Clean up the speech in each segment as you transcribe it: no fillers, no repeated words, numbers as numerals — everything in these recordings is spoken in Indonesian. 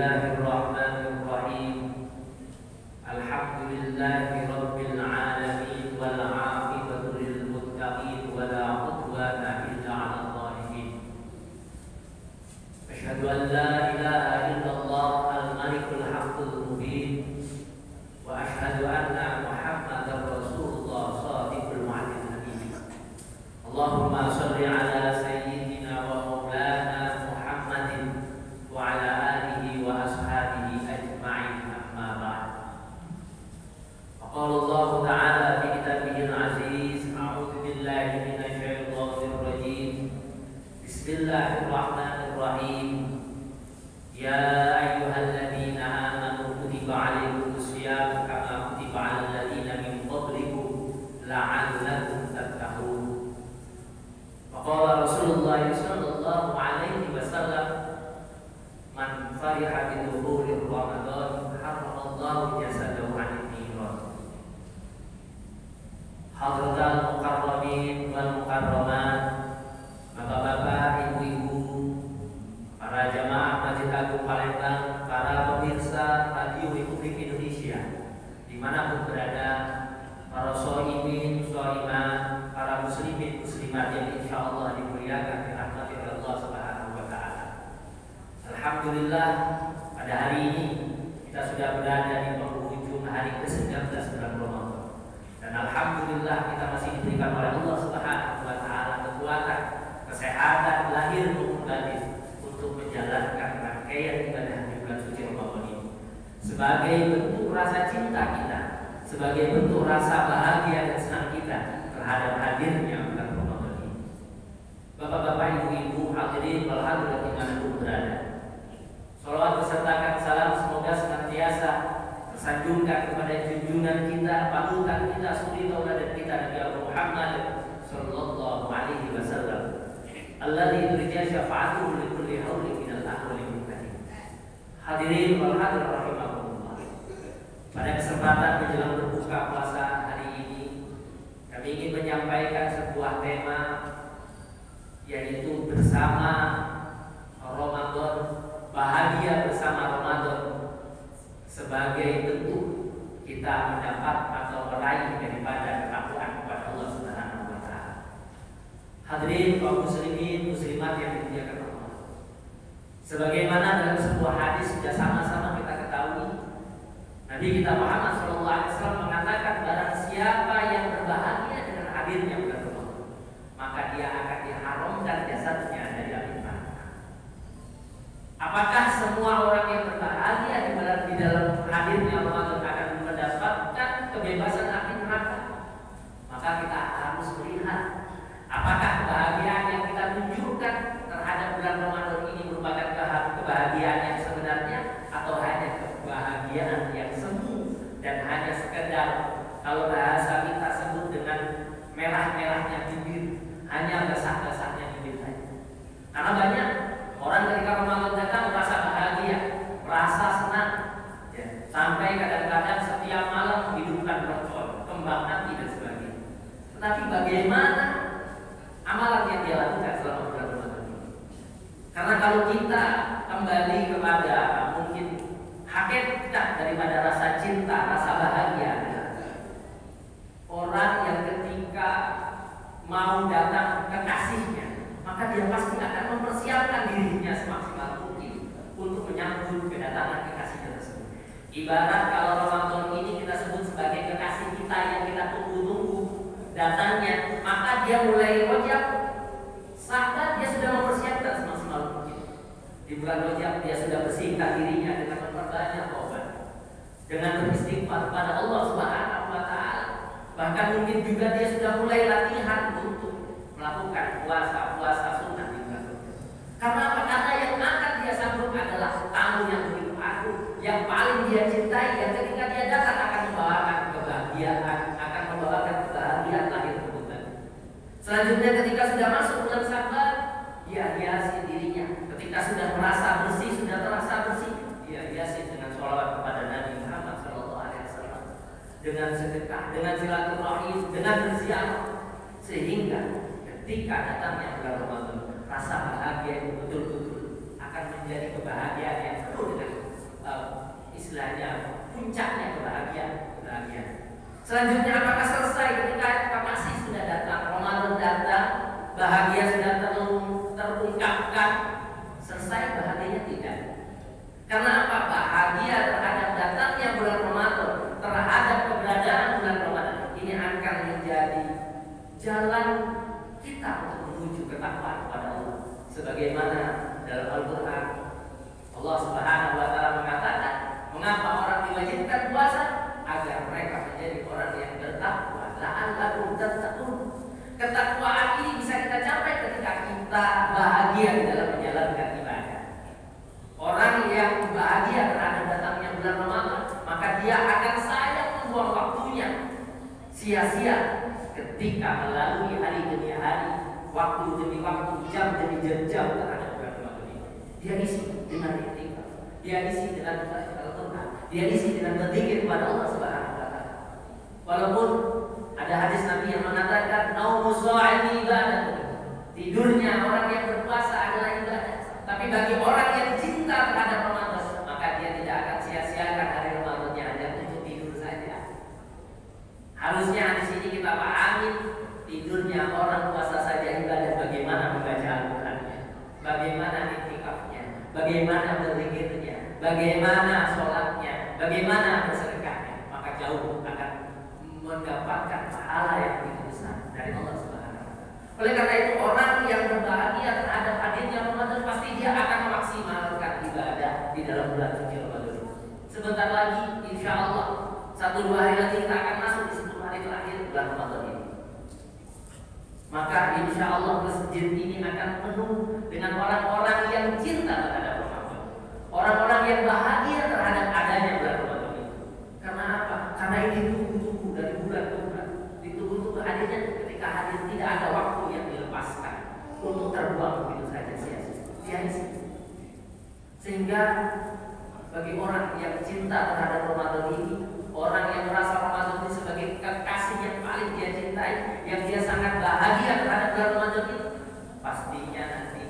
Bismillahirrahmanirrahim. Alhamdulillahi rabbil alamin wal 'aqibatu lil muttaqin wa la 'udwana illa 'alal zalimin. Asyhadu an la ilaha illallah al-malikul haqqul mubin wa asyhadu anna Muhammadar Rasulullah shadiqul wa'dil amin. Allahumma shalli ala sayyidina wa maulana Muhammadin wa ala alihi wa ashabihi ajma'in, amma ba'd. Qala Allah ta'ala fi kitabihil aziz, a'udzu billahi minasy syaithanir rajim. Bismillahirrahmanirrahim. Ya ayyuhalladzina amanu kutiba 'alaikumus syiyam kama kutiba 'alal ladzina min qablikum la'allakum tattaqun. Qala Rasulullah sallallahu alaihi wasallam, man fariha bi dhuhuri Ramadan haramallahu jasadahu 'anil niran. Hadratal mukarramin wal mukarramat, bapak-bapak, ibu-ibu, para jamaah Masjid Agung Palembang, para pemirsa Radio Republik Indonesia dimanapun berada, para sholimin, sholimat, para muslimin, muslimat yang insya Allah dimuliakan dirahmati oleh Allah Subhanahu wa Ta'ala. Alhamdulillah, pada hari ini kita sudah berada di penghujung hari ke-19 bulan Ramadan. Dan alhamdulillah kita masih diberikan oleh Allah Subhanahu wa Ta'ala kekuatan, kesehatan lahir maupun batin untuk menjalankan rangkaian ibadah di bulan suci Ramadan ini. Sebagai bentuk rasa cinta kita, sebagai bentuk rasa bahagia dan senang kita terhadap hadirnya bulan Ramadan ini. Bapak-bapak, ibu-ibu, hadirin wal hadirat dimanapun berada, salawat besertakan salam semoga senantiasa tersanjungkan kepada junjungan kita, panutan kita, suri tauladan kita, Nabi Muhammad sallallahu alaihi wasallam, alladzi turja syafa'atuhu li kulli haulin minal ahwali muhtadin. Hadirin wal hadirat rahimakumullah. Pada kesempatan menjelang berbuka puasa hari ini, kami ingin menyampaikan sebuah tema, yaitu bersama Ramadan, bahagia bersama Ramadan, sebagai bentuk kita mendapat atau meraih daripada ketakwaan kepada Allah Subhanahu wa Ta'ala. Hadirin kaum muslimin muslimat yang dimuliakan Allah, sebagaimana dalam sebuah hadis sudah sama-sama kita ketahui, Nabi kita Muhammad SAW mengatakan, barang siapa yang berbahagia dengan hadirnya bulan Ramadan, maka dia akan diharamkan jasadnya dari api neraka. Apakah semua orang yang berbahagia di dalam hadirnya Ramadan akan mendapatkan kebebasan api neraka? Maka kita harus melihat apakah kebahagiaan yang kita tunjukkan terhadap bulan Ramadan ini merupakan kebahagiaan yang sebenarnya, atau hanya kebahagiaan yang semu dan hanya sekedar, kalau bahasa kita sebut dengan merah-merahnya bibir, hanya basah-basahnya bibir saja. Karena banyak orang ketika Ramadan datang merasa bahagia, merasa senang, ya, sampai kadang-kadang setiap malam menghidupkan mercon, kembang api dan sebagainya. Tetapi bagaimana amalan yang dia lakukan selama bulan Ramadan ini? Karena kalau kita kembali kepada mungkin hakikat daripada rasa cinta, rasa bahagia, orang yang ketika mau datang kekasihnya, maka dia pasti akan mempersiapkan dirinya semaksimal mungkin untuk menyambut kedatangan kekasihnya tersebut. Ibarat kalau Ramadan ini kita sebut sebagai kekasih kita yang kita tunggu-tunggu datangnya, maka dia mulai Rajab, sahabat dia sudah mempersiapkan semaksimal mungkin. Di bulan Rajab dia sudah bersihkan dirinya dengan memperbanyak taubat, dengan beristighfar kepada Allah Subhanahu wa Ta'ala. Bahkan mungkin juga dia sudah mulai latihan untuk melakukan puasa sunnah di bulan Rajab. Karena apa? Karena yang akan dia sambut adalah tamu yang begitu agung, yang paling dia cintai, yang ketika dia datang akan membawakan kebahagiaan, akan membawakan kebahagiaan lahir dan selanjutnya ketika sudah masuk bulan Syawal, dia hiasi dirinya. Ketika sudah merasa bersih, sudah terasa bersih, dia hiasi dengan sholawat kepada Nabi Muhammad SAW, dengan sedekah, dengan silaturahim, dengan berziarah, sehingga ketika datangnya bulan Ramadan, rasa bahagia itu betul-betul akan menjadi kebahagiaan yang penuh dengan istilahnya puncaknya kebahagiaan. Selanjutnya apakah selesai ketika kasih sudah datang, Ramadan datang, bahagia sudah terungkapkan, selesai bahagianya tidak? Karena apa? Bahagia terhadap datangnya bulan Ramadan, terhadap keberadaan bulan Ramadan ini akan menjadi jalan kita untuk menuju ketakwaan kepada Allah. Sebagaimana dalam Al-Quran Allah Subhanahu wa Ta'ala mengatakan, mengapa orang diwajibkan puasa? Agar mereka menjadi orang yang bertakwa. La'allakum tattaqun. Ketakwaan ini bisa kita capai ketika kita bahagia di dalam menjalankan ibadah. Orang yang bahagia terhadap datangnya bulan Ramadan, maka dia akan sayang membuang waktunya sia-sia ketika melalui hari demi hari, waktu demi waktu, jam demi jam terhadap bulan Ramadan ini. Dia isi dengan itikaf, dia isi dengan Al-Quran, dia isi dengan berzikir kepada Allah Subhanahu wa Ta'ala. Walaupun ada hadis Nabi yang mengatakan naumus sha'imi ibadah, tidurnya orang yang berpuasa adalah ibadah. Tapi bagi orang yang cinta terhadap Ramadan, maka dia tidak akan sia-siakan hari Ramadannya hanya untuk tidur saja. Harusnya di sini kita pahami, tidurnya orang puasa saja ibadah. Bagaimana membaca Al-Qurannya, bagaimana iktikafnya, bagaimana berzikirnya, bagaimana sholatnya, bagaimana bersedekahnya, maka jauh akan mendapatkan pahala yang begitu besar dari Allah Subhanahu wa Ta'ala. Oleh karena itu, orang yang berbahagia terhadap hadirnya Ramadan pasti dia akan memaksimalkan ibadah di dalam bulan suci Ramadan. Sebentar lagi, insya Allah 1-2 hari lagi kita akan masuk di 10 hari terakhir bulan Ramadan ini. Maka insya Allah masjid ini akan penuh dengan orang-orang yang cinta terhadap Ramadan, orang-orang yang bahagia terhadap adanya bulan Ramadan ini. Karena apa? Karena ini tunggu-tunggu dari bulan ke bulan, ditunggu-tunggu hadirnya. Ketika hadir tidak ada waktu yang dilepaskan untuk terbuang begitu saja sia-sia. Sehingga bagi orang yang cinta terhadap Ramadan ini, orang yang merasa Ramadan ini sebagai kekasih yang paling dia cintai, yang dia sangat bahagia terhadap bulan Ramadan ini, pastinya nanti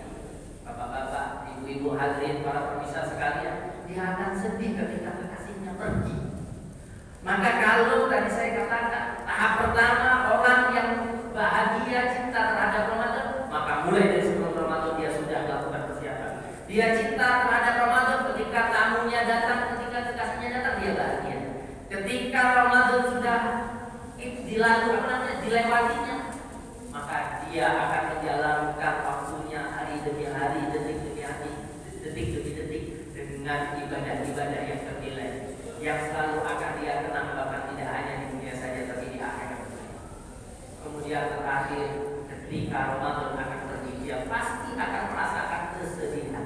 bapak-bapak, ibu-ibu hadirin, para pemirsa sekalian, dia akan sedih ketika kekasihnya pergi. Maka kalau tadi saya katakan tahap pertama orang yang bahagia cinta terhadap Ramadan, maka mulai dari sebelum Ramadan dia sudah melakukan persiapan. Dia cinta terhadap Ramadan ketika tamunya datang, ketika kekasihnya datang, dia bahagia. Ketika Ramadan sudah dilewatinya, maka dia akan menjalankan waktunya hari demi hari, detik demi hari, detik demi detik dengan ibadah-ibadah yang ternilai, yang selalu akan dia kenang bahkan tidak hanya di dunia saja tapi di akhirat. Kemudian terakhir, ketika Ramadan akan pergi, dia pasti akan merasakan kesedihan.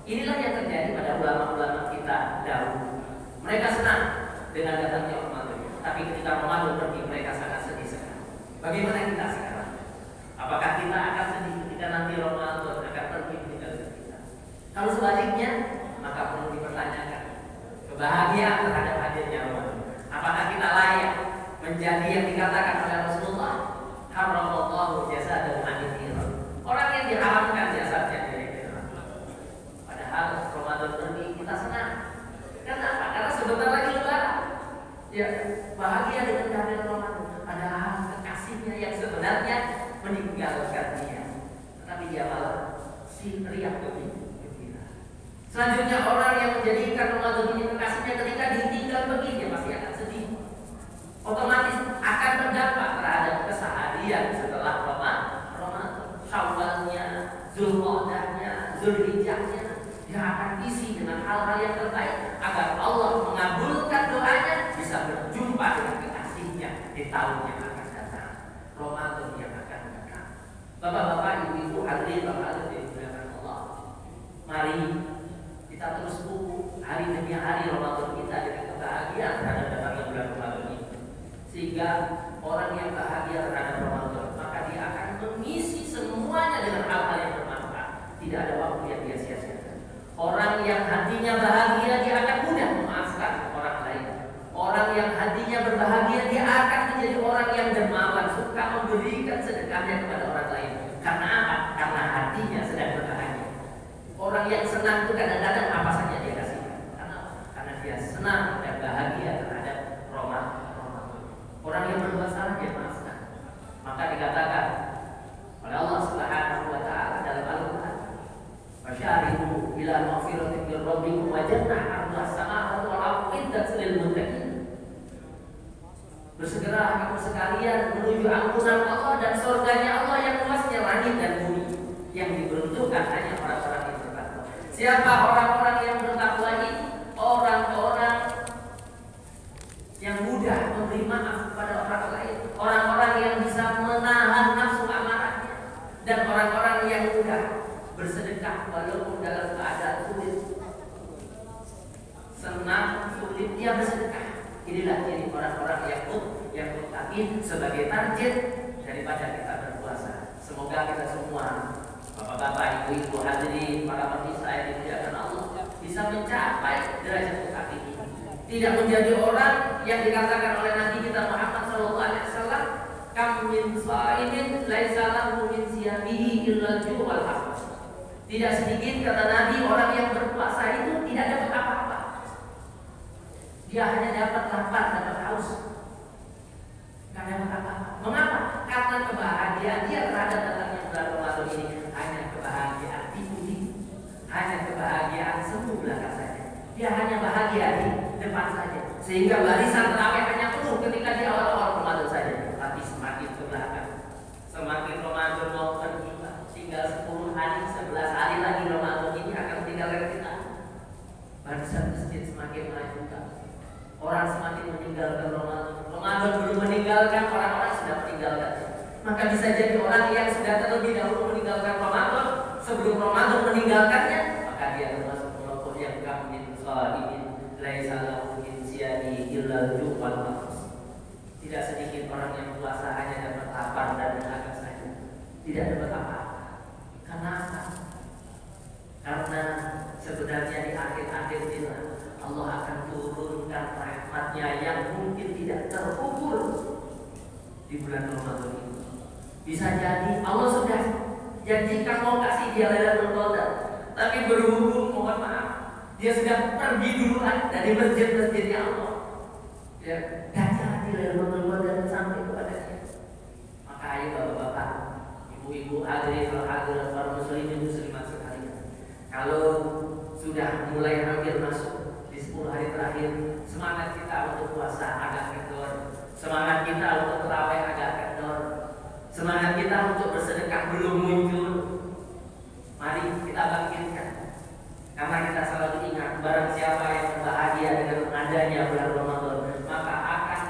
Inilah yang terjadi pada ulama-ulama kita dahulu. Mereka senang dengan datangnya Ramadan, tapi ketika Ramadan pergi mereka sangat sedih sekali. Bagaimana kita sekarang? Apakah kita akan sedih ketika nanti Ramadan akan pergi meninggalkan kita? Kalau sebaliknya, maka perlu dipertanyakan kebahagiaan terhadap hadirnya Ramadan. Apakah kita layak menjadi yang dikatakan oleh Rasulullah, haramallahu jasadal anil, orang yang diharamkan jasadnya dari neraka. Padahal Ramadan pergi kita senang. Kenapa? Karena sebentar lagi lebaran. Ya, bahagia dengan kehadiran Ramadan. Padahal kekasihnya yang sebenarnya meninggalkan dia, tetapi dia malah riak gembira. Selanjutnya orang yang menjadikan Ramadan ini kekasihnya, ketika ditinggal pergi dia pasti akan sedih. Otomatis akan berdampak terhadap keseharian setelah Ramadan. Syawalnya, Zulqa'dahnya, Zulhijjahnya, dia akan isi dengan hal-hal yang terbaik agar Allah mengabulkan doanya, bisa berjumpa dengan kekasihnya di tahun yang akan datang, Ramadan yang akan datang. Bapak-bapak, ibu-ibu hadirin, bapak hadirin dimuliakan Allah, mari kita terus kukuh hari demi hari Ramadan kita dengan kebahagiaan terhadap datangnya bulan Ramadan ini. Sehingga orang yang bahagia terhadap Ramadan, maka dia akan mengisi semuanya dengan hal-hal yang bermanfaat. Tidak ada waktu yang dia sia-siakan. Orang yang hatinya bahagia, dia akan mudah memaafkan orang lain. Orang yang hatinya berbahagia, dia akan menjadi orang yang dermawan, suka memberikan sedekahnya kepada orang lain. Karena apa? Karena hatinya sedang berbahagia. Orang yang senang itu kadang-kadang apa saja dia kasihkan. Karena dia Siapa orang-orang yang bertakwa ini? Orang-orang yang mudah memberi maaf kepada orang lain, orang-orang yang bisa menahan nafsu amarahnya, dan orang-orang yang mudah bersedekah walaupun dalam keadaan sulit. Senang, sulit, dia bersedekah. Inilah ciri orang-orang yang muttaqin sebagai target daripada kita berpuasa. Semoga kita semua, bapak-bapak, ibu-ibu hadirin, para pemirsa yang dimuliakan Allah, bisa mencapai derajat muttaqin ini. Tidak menjadi orang yang dikatakan oleh Nabi kita Muhammad SAW, kam min shaimin laisa lahu min siyamihi illa al-ju' wal 'athas. Tidak sedikit kata Nabi orang yang berpuasa itu tidak dapat apa-apa. Dia hanya dapat lapar, dapat haus. Tidak dapat apa-apa. Mengapa? Karena kebahagiaan dia terhadap datangnya bulan Ramadan ini hanya kebahagiaan di hanya kebahagiaan semu belakang saja. Dia hanya bahagia di depan saja. Sehingga barisan terawih hanya penuh ketika di awal-awal Ramadan saja. Tapi semakin ke belakang, semakin Ramadan mau pergi, tinggal 10 hari, 11 hari lagi Ramadan ini akan meninggalkan kita. Barisan masjid semakin maju. Orang semakin meninggalkan Ramadan. Ramadan belum meninggalkan, orang-orang sudah meninggalkan. Maka bisa jadi orang yang sudah terlebih dahulu meninggalkan Ramadan, sebelum Ramadan meninggalkannya, maka dia termasuk kelompok yang kamin shaimin laisa lahu min siyamihi illa al-ju' wal 'athas. Tidak sedikit orang yang puasa hanya dapat lapar dan dahaga saja, tidak dapat apa-apa. Karena apa? Karena sebenarnya di akhir-akhir bulan Allah akan turunkan rahmatnya yang mungkin tidak terukur di bulan Ramadan ini. Bisa jadi Allah sudah janjikan mau kasih dia Lailatul Qadar, tapi berhubung mohon maaf dia sudah pergi duluan dari masjid-masjidnya Allah, ya, dan jadi Lailatul Qadar sampai kepadanya. Maka ayo bapak-bapak, ibu-ibu, hadirin hadirat, para muslimin muslimat sekalian, kalau sudah mulai hampir masuk 10 hari terakhir, semangat kita untuk puasa agak kendor, semangat kita untuk tarawih agak kendor, semangat kita untuk bersedekah belum muncul. Mari kita bangkitkan, karena kita selalu ingat barang siapa yang berbahagia dengan adanya bulan Ramadan, maka akan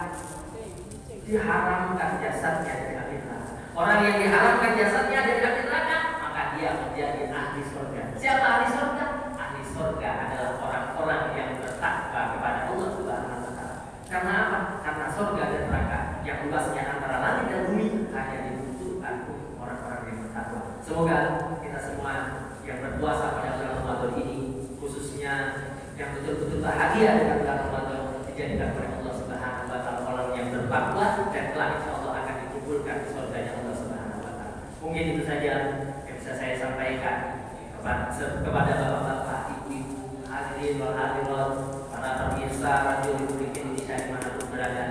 diharamkan jasadnya dari api neraka. Orang yang diharamkan jasadnya dari api neraka, maka dia menjadi ahli surga. Siapa ahli surga? Ahli surga adalah orang-orang yang bertakwa kepada Allah Subhanahu wa taala. Karena apa? Karena surga dan neraka yang luasnya antara langit dan bumi hanya dibutuhkan untuk orang-orang yang bertakwa. Semoga kita semua yang berpuasa pada bulan Ramadan ini, khususnya yang betul-betul bahagia dengan bulan Ramadan, dijadikan oleh Allah Subhanahu wa taala orang yang bertakwa, dan kelak insyaallah akan dikumpulkan di surganya Allah Subhanahu wa taala. Mungkin itu saja yang bisa saya sampaikan kepada bapak-bapak, ibu-ibu, hadirin wal hadirat, para pemirsa Radio Republik Indonesia dimanapun berada.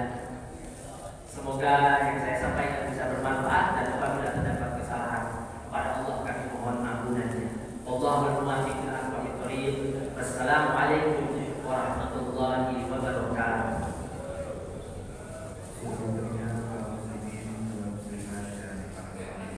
Semoga yang saya sampaikan bisa bermanfaat, dan apabila terdapat kesalahan kepada Allah kami mohon ampunannya. Wallahul muwaffiq ila aqwamit thoriq. Wassalamualaikum